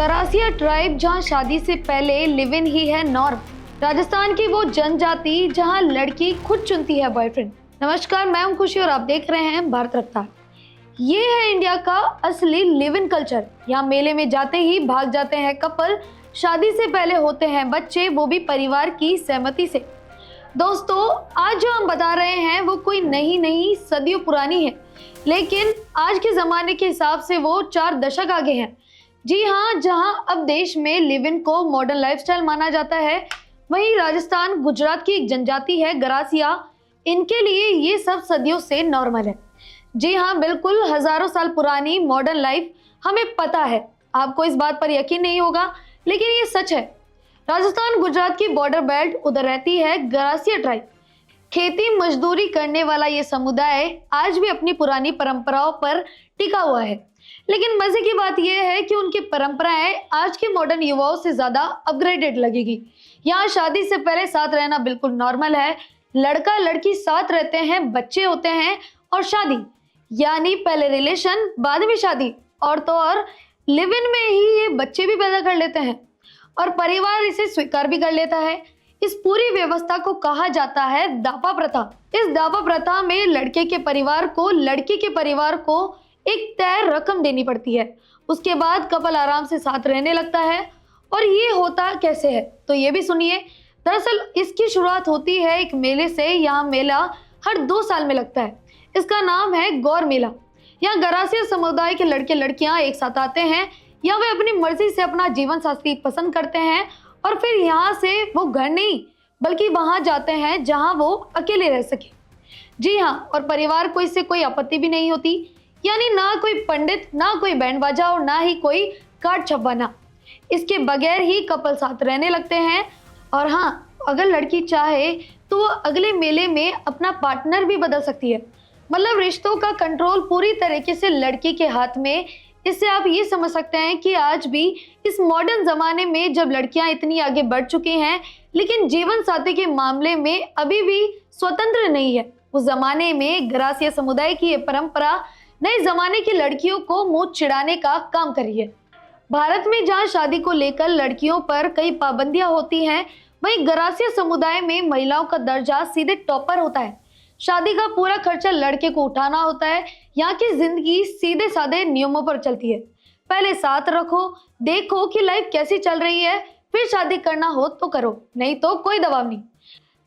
Garasia tribe जहां शादी से पहले लिव इन ही है नॉर्म। राजस्थान की वो जनजाति जहां लड़की खुद चुनती है बॉयफ्रेंड। नमस्कार, मैं हूं खुशी और आप देख रहे हैं भारत रफ्तार। ये है इंडिया का असली लिव इन कल्चर। यहाँ मेले में जाते ही भाग जाते हैं कपल, शादी से पहले होते हैं बच्चे, वो भी परिवार की सहमति से। दोस्तों, आज जो हम बता रहे हैं वो कोई नहीं सदियों पुरानी है, लेकिन आज के जमाने के हिसाब से वो 4 दशक आगे हैं। जी हाँ, जहां अब देश में लिव इन को मॉडर्न लाइफस्टाइल माना जाता है, वहीं राजस्थान गुजरात की एक जनजाति है गरासिया, इनके लिए ये सब सदियों से नॉर्मल है। जी हाँ, बिल्कुल हजारों साल पुरानी मॉडर्न लाइफ हमें पता है। आपको इस बात पर यकीन नहीं होगा, लेकिन ये सच है। राजस्थान गुजरात की बॉर्डर बेल्ट, उधर रहती है गरासिया ट्राइब। खेती मजदूरी करने वाला ये समुदाय आज भी अपनी पुरानी परंपराओं पर टिका हुआ है। लेकिन मजे की बात यह है कि उनकी परंपराएं आज के मॉडर्न युवाओं से ज्यादा अपग्रेडेड लगेगी। यहाँ शादी से पहले साथ रहना बिल्कुल नॉर्मल है। लड़का लड़की साथ रहते हैं, बच्चे होते हैं और शादी, यानी पहले रिलेशन बाद में शादी। और तो और लिव इन में ही ये बच्चे भी पैदा कर लेते हैं और परिवार इसे स्वीकार भी कर लेता है। इस पूरी व्यवस्था को कहा जाता है दापा प्रथा। इस दापा प्रथा में लड़के के परिवार को लड़की के परिवार को एक तय रकम देनी पड़ती है। उसके बाद कपल आराम से साथ रहने लगता है। और ये होता कैसे है, तो ये भी सुनिए। दरअसल इसकी शुरुआत होती है एक मेले से। यहाँ मेला हर 2 साल में लगता है। इसका नाम है गौर मेला। यहाँ गरासिया समुदाय के लड़के लड़कियां एक साथ आते हैं या वे अपनी मर्जी से अपना जीवन साथी पसंद करते हैं और फिर यहाँ से वो घर नहीं बल्कि वहां जाते हैं जहां वो अकेले रह सके। जी हाँ, और परिवार को इससे कोई आपत्ति भी नहीं होती, यानी ना कोई पंडित, ना कोई बैंड बाजा और ना ही कोई कार्ड छपवाना। इसके बगैर ही कपल साथ रहने लगते हैं। और हाँ, अगर लड़की चाहे तो वो अगले मेले में अपना पार्टनर भी बदल सकती है। मतलब रिश्तों का कंट्रोल पूरी तरीके से लड़की के हाथ में। इससे आप ये समझ सकते हैं कि आज भी इस मॉडर्न जमाने में जब लड़कियां इतनी आगे बढ़ चुकी हैं, लेकिन जीवन साथी के मामले में अभी भी स्वतंत्र नहीं है। उस जमाने में गरासिया समुदाय की ये परंपरा नए जमाने की लड़कियों को मुंह चिढ़ाने का काम करी है। भारत में जहां शादी को लेकर लड़कियों पर कई पाबंदियां होती हैं, वहीं गरासिया समुदाय में महिलाओं का दर्जा सीधे टॉप पर होता है। शादी का पूरा खर्चा लड़के को उठाना होता है। यहाँ की जिंदगी सीधे साधे नियमों पर चलती है। पहले साथ रखो, देखो कि लाइफ कैसी चल रही है, फिर शादी करना हो तो करो, नहीं तो कोई दबाव नहीं।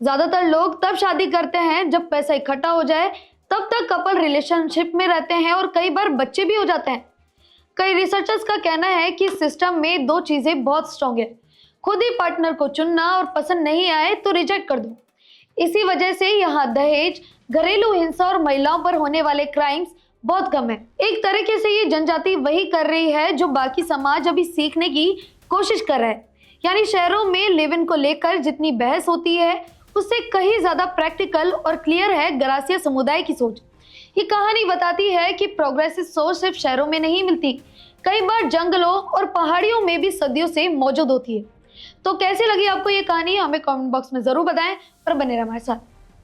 ज्यादातर लोग तब शादी करते हैं जब पैसा इकट्ठा हो जाए। तब तक कपल रिलेशनशिप में रहते हैं और कई बार बच्चे भी हो जाते हैं। कई रिसर्चर्स का कहना है कि सिस्टम में 2 चीजें बहुत स्ट्रॉन्ग है। खुद ही पार्टनर को चुनना और पसंद नहीं आए तो रिजेक्ट कर दो। इसी वजह से यहाँ दहेज, घरेलू हिंसा और महिलाओं पर होने वाले क्राइम्स बहुत कम है। एक तरीके से ये जनजाति वही कर रही है जो बाकी समाज अभी सीखने की कोशिश कर रहा है। यानी शहरों में लिव इन को लेकर जितनी बहस होती है, उससे कहीं ज्यादा प्रैक्टिकल और क्लियर है गरासिया समुदाय की सोच। ये कहानी बताती है कि प्रोग्रेसिव सोच सिर्फ शहरों में नहीं मिलती, कई बार जंगलों और पहाड़ियों में भी सदियों से मौजूद होती है। तो कैसी लगी आपको ये कहानी, हमें कमेंट बॉक्स में जरूर बताएं और बने रहें हमारे साथ।